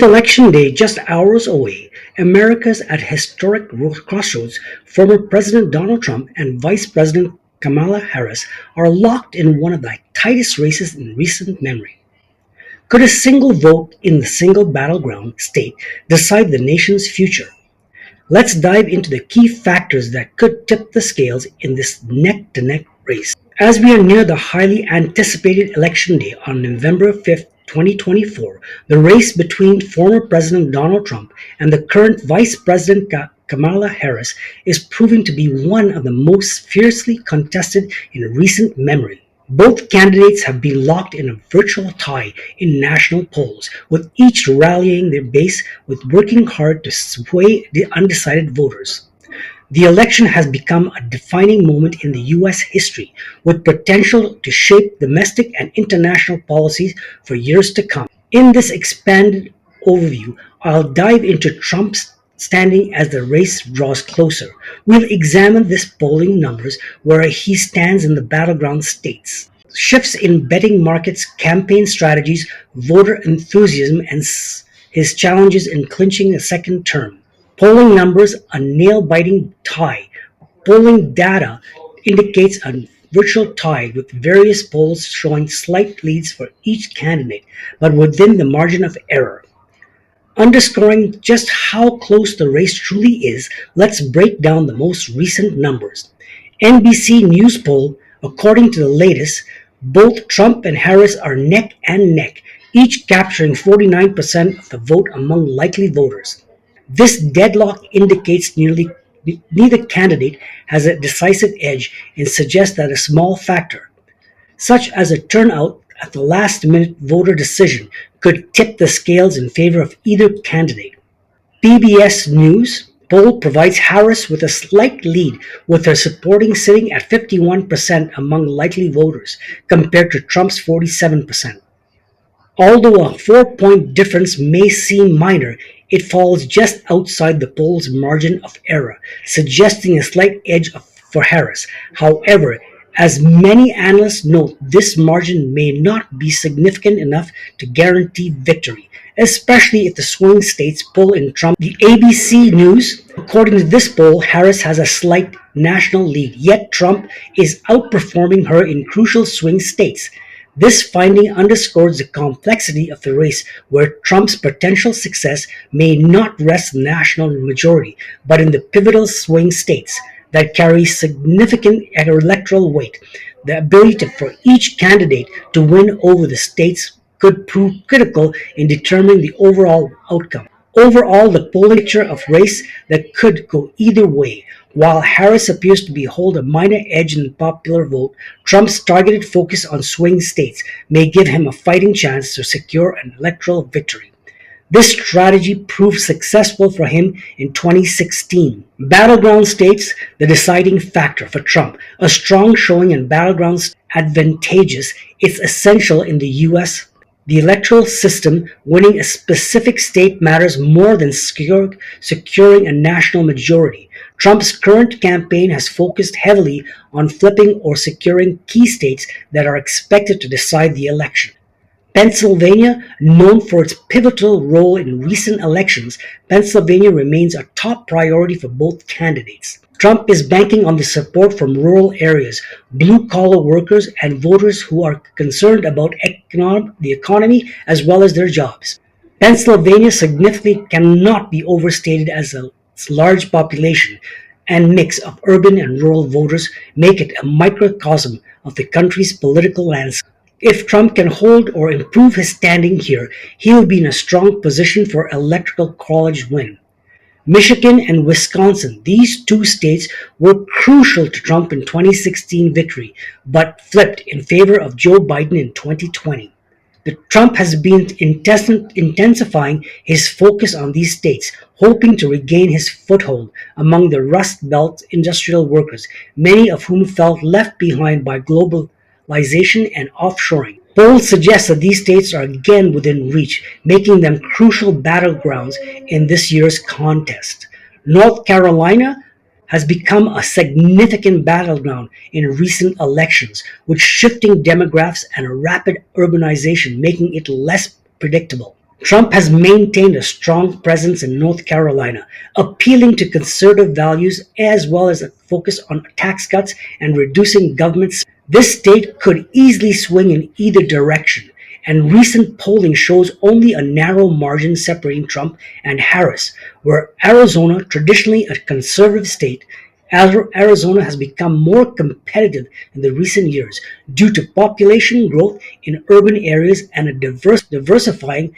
With Election Day just hours away, America's at historic crossroads. Former President Donald Trump and Vice President Kamala Harris are locked in one of the tightest races in recent memory. Could a single vote in the single battleground state decide the nation's future? Let's dive into the key factors that could tip the scales in this neck to neck race. As we are near the highly anticipated Election Day on November 5th, 2024, the race between former President Donald Trump and the current Vice President Kamala Harris is proving to be one of the most fiercely contested in recent memory. Both candidates have been locked in a virtual tie in national polls, with each rallying their base with working hard to sway the undecided voters. The election has become a defining moment in the U.S. history, with potential to shape domestic and international policies for years to come. In this expanded overview, I'll dive into Trump's standing as the race draws closer. We'll examine this polling numbers where he stands in the battleground states, shifts in betting markets, campaign strategies, voter enthusiasm, and his challenges in clinching a second term. Polling numbers, a nail-biting tie. Polling data indicates a virtual tie, with various polls showing slight leads for each candidate, but within the margin of error. Underscoring just how close the race truly is, let's break down the most recent numbers. NBC News poll, according to the latest, both Trump and Harris are neck and neck, each capturing 49% of the vote among likely voters. This deadlock indicates neither candidate has a decisive edge and suggests that a small factor, such as a turnout at the last minute voter decision, could tip the scales in favor of either candidate. PBS News poll provides Harris with a slight lead, with her supporting sitting at 51% among likely voters, compared to Trump's 47%. Although a 4-point difference may seem minor, it falls just outside the poll's margin of error, suggesting a slight edge for Harris. However, as many analysts note, this margin may not be significant enough to guarantee victory, especially if the swing states pull in Trump. The ABC News, according to this poll, Harris has a slight national lead, yet Trump is outperforming her in crucial swing states. This finding underscores the complexity of the race, where Trump's potential success may not rest in the national majority, but in the pivotal swing states that carry significant electoral weight. The ability for each candidate to win over the states could prove critical in determining the overall outcome. Overall, the polling picture of race that could go either way. While Harris appears to hold a minor edge in the popular vote, Trump's targeted focus on swing states may give him a fighting chance to secure an electoral victory. This strategy proved successful for him in 2016. Battleground states, the deciding factor for Trump. A strong showing in battlegrounds advantageous. It's essential in the U.S. The electoral system. Winning a specific state matters more than securing a national majority. Trump's current campaign has focused heavily on flipping or securing key states that are expected to decide the election. Pennsylvania, known for its pivotal role in recent elections, Pennsylvania remains a top priority for both candidates. Trump is banking on the support from rural areas, blue-collar workers, and voters who are concerned about the economy as well as their jobs. Pennsylvania significantly cannot be overstated, as its large population and mix of urban and rural voters make it a microcosm of the country's political landscape. If Trump can hold or improve his standing here, he will be in a strong position for electoral college win. Michigan and Wisconsin, these two states were crucial to Trump in 2016 victory, but flipped in favor of Joe Biden in 2020. Trump has been intensifying his focus on these states, hoping to regain his foothold among the Rust Belt industrial workers, many of whom felt left behind by globalization and offshoring. Polls suggest that these states are again within reach, making them crucial battlegrounds in this year's contest. North Carolina has become a significant battleground in recent elections, with shifting demographics and a rapid urbanization making it less predictable. Trump has maintained a strong presence in North Carolina, appealing to conservative values as well as a focus on tax cuts and reducing government spending. This state could easily swing in either direction, and recent polling shows only a narrow margin separating Trump and Harris, where Arizona, traditionally a conservative state, Arizona has become more competitive in the recent years due to population growth in urban areas and a diversifying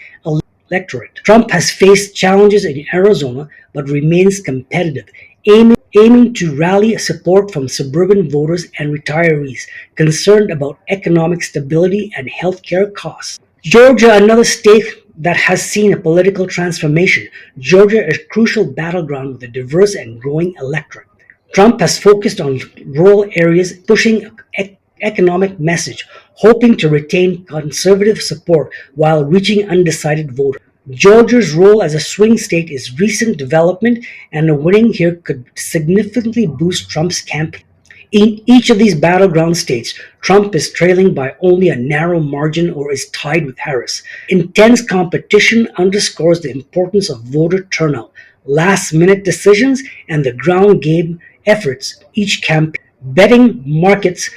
electorate. Trump has faced challenges in Arizona but remains competitive, aiming to rally support from suburban voters and retirees concerned about economic stability and healthcare costs. Georgia, another state that has seen a political transformation. Georgia is a crucial battleground with a diverse and growing electorate. Trump has focused on rural areas, pushing an economic message, hoping to retain conservative support while reaching undecided voters. Georgia's role as a swing state is recent development, and a winning here could significantly boost Trump's campaign. In each of these battleground states, Trump is trailing by only a narrow margin or is tied with Harris. Intense competition underscores the importance of voter turnout, last minute decisions, and the ground game efforts each campaign. Betting markets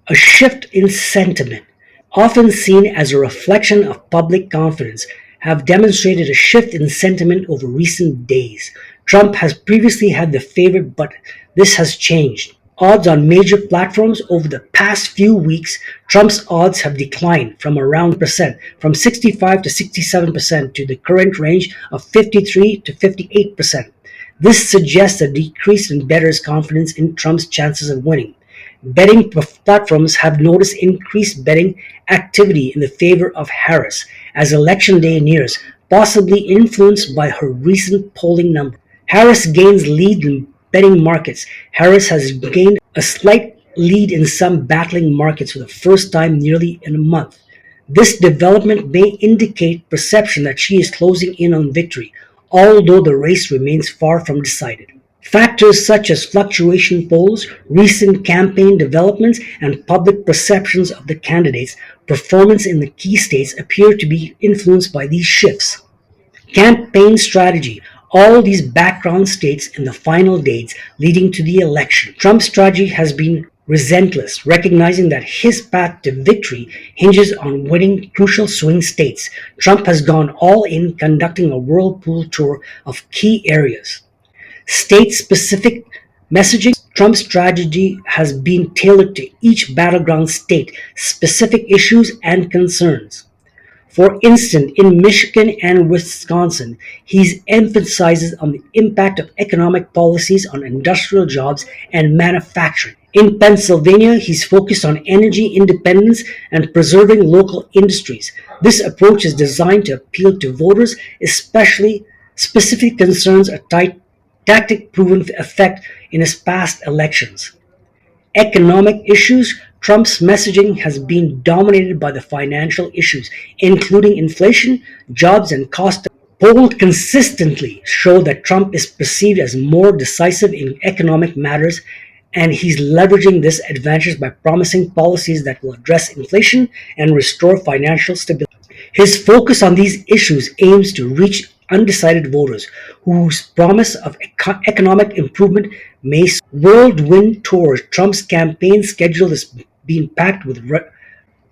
a shift in sentiment, often seen as a reflection of public confidence, have demonstrated a shift in sentiment over recent days. Trump has previously had the favorite, but this has changed. Odds on major platforms over the past few weeks, Trump's odds have declined from around 50% from 65 to 67% to the current range of 53 to 58%. This suggests a decrease in bettors' confidence in Trump's chances of winning. Betting platforms have noticed increased betting activity in the favor of Harris as Election Day nears, possibly influenced by her recent polling number. Harris gains lead in betting markets. Harris has gained a slight lead in some battling markets for the first time nearly in a month. This development may indicate perception that she is closing in on victory, although the race remains far from decided. Factors such as fluctuation polls, recent campaign developments, and public perceptions of the candidates' performance in the key states appear to be influenced by these shifts. Campaign strategy. All these background states in the final days leading to the election. Trump's strategy has been relentless, recognizing that his path to victory hinges on winning crucial swing states. Trump has gone all in, conducting a whirlpool tour of key areas. State-specific messaging. Trump's strategy has been tailored to each battleground state, specific issues and concerns. For instance, in Michigan and Wisconsin, he emphasizes on the impact of economic policies on industrial jobs and manufacturing. In Pennsylvania, he's focused on energy independence and preserving local industries. This approach is designed to appeal to voters, especially specific concerns a tactic proven effect in his past elections. Economic issues. Trump's messaging has been dominated by the financial issues, including inflation, jobs, and cost. Polls consistently show that Trump is perceived as more decisive in economic matters, and he's leveraging this advantage by promising policies that will address inflation and restore financial stability. His focus on these issues aims to reach undecided voters whose promise of economic improvement may whirlwind tour. Trump's campaign schedule is being packed with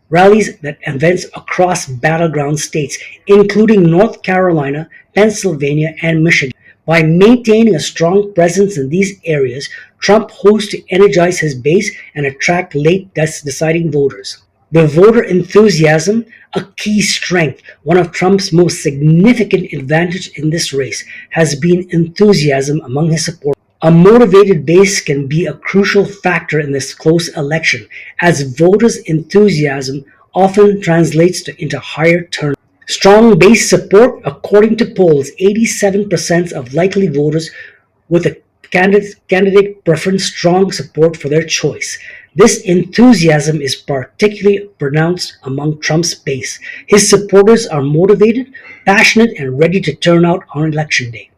rallies that events across battleground states, including North Carolina, Pennsylvania, and Michigan. By maintaining a strong presence in these areas, Trump hopes to energize his base and attract late deciding voters. The voter enthusiasm, a key strength. One of Trump's most significant advantages in this race has been enthusiasm among his supporters. A motivated base can be a crucial factor in this close election, as voters' enthusiasm often translates into higher turnout. Strong base support. According to polls, 87% of likely voters with a candidate preference strong support for their choice. This enthusiasm is particularly pronounced among Trump's base. His supporters are motivated, passionate, and ready to turn out on election day.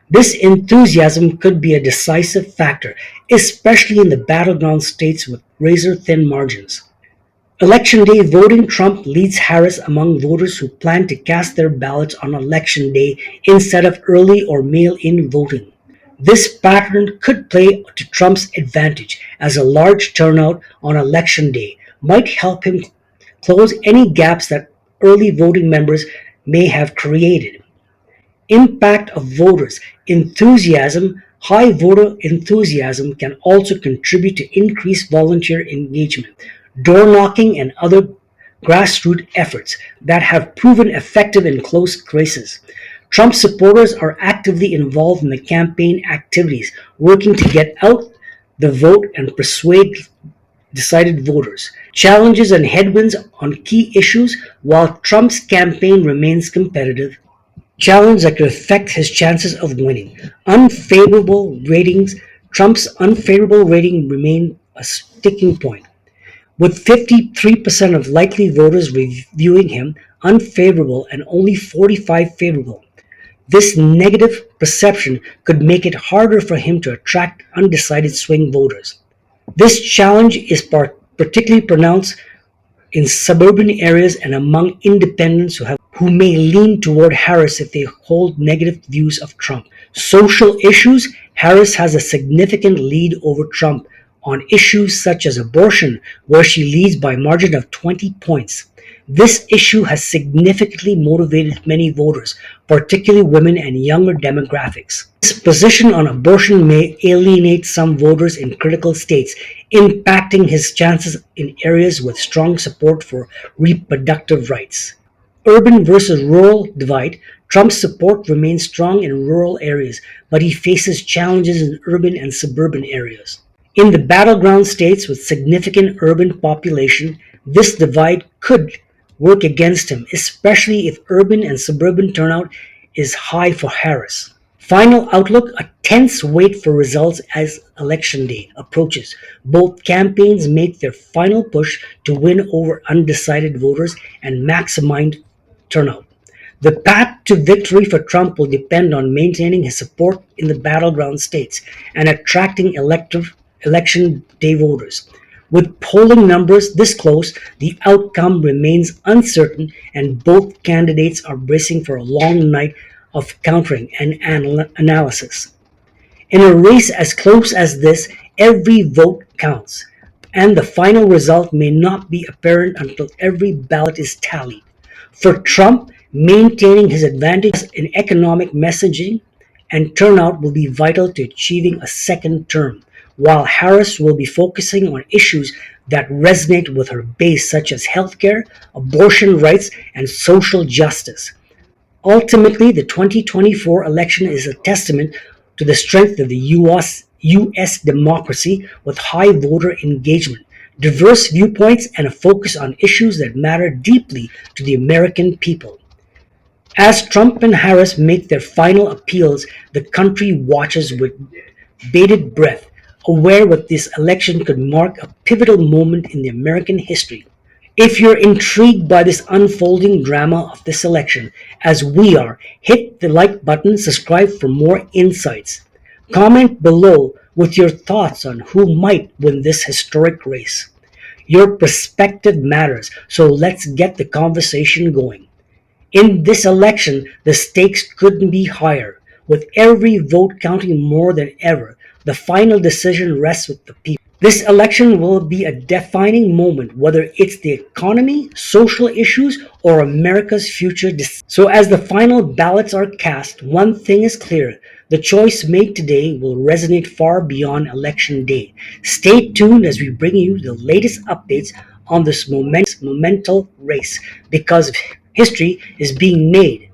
This enthusiasm could be a decisive factor, especially in the battleground states with razor thin margins. Election day voting. Trump leads Harris among voters who plan to cast their ballots on election day instead of early or mail in voting. This pattern could play to Trump's advantage, as a large turnout on election day might help him close any gaps that early voting members may have created. Impact of voters enthusiasm. High voter enthusiasm can also contribute to increased volunteer engagement, door knocking, and other grassroots efforts that have proven effective in close races. Trump supporters are actively involved in the campaign activities, working to get out the vote and persuade decided voters. Challenges and headwinds on key issues. While Trump's campaign remains competitive, challenge that could affect his chances of winning. Unfavorable ratings. Trump's unfavorable rating remain a sticking point, with 53% of likely voters reviewing him unfavorable and only 45 favorable. This negative perception could make it harder for him to attract undecided swing voters. This challenge is particularly pronounced in suburban areas and among independents who may lean toward Harris if they hold negative views of Trump. Social issues. Harris has a significant lead over Trump on issues such as abortion, where she leads by a margin of 20 points. This issue has significantly motivated many voters, particularly women and younger demographics. His position on abortion may alienate some voters in critical states, impacting his chances in areas with strong support for reproductive rights. Urban versus rural divide. Trump's support remains strong in rural areas, but he faces challenges in urban and suburban areas. In the battleground states with significant urban population, this divide could work against him, especially if urban and suburban turnout is high for Harris. Final outlook. A tense wait for results as election day approaches. Both campaigns make their final push to win over undecided voters and maximize turnout. The path to victory for Trump will depend on maintaining his support in the battleground states and attracting election day voters. With polling numbers this close, the outcome remains uncertain, and both candidates are bracing for a long night of countering and analysis. In a race as close as this, every vote counts, and the final result may not be apparent until every ballot is tallied. For Trump, maintaining his advantage in economic messaging and turnout will be vital to achieving a second term, while Harris will be focusing on issues that resonate with her base, such as healthcare, abortion rights, and social justice. Ultimately, the 2024 election is a testament to the strength of the US democracy, with high voter engagement, diverse viewpoints, and a focus on issues that matter deeply to the American people. As Trump and Harris make their final appeals, the country watches with bated breath, aware that this election could mark a pivotal moment in the American history. If you're intrigued by this unfolding drama of this election, as we are, hit the like button, subscribe for more insights. Comment below with your thoughts on who might win this historic race. Your perspective matters, so let's get the conversation going. In this election, the stakes couldn't be higher. With every vote counting more than ever, the final decision rests with the people. This election will be a defining moment, whether it's the economy, social issues, or America's future. So, as the final ballots are cast, one thing is clear: the choice made today will resonate far beyond Election Day. Stay tuned as we bring you the latest updates on this monumental race, because history is being made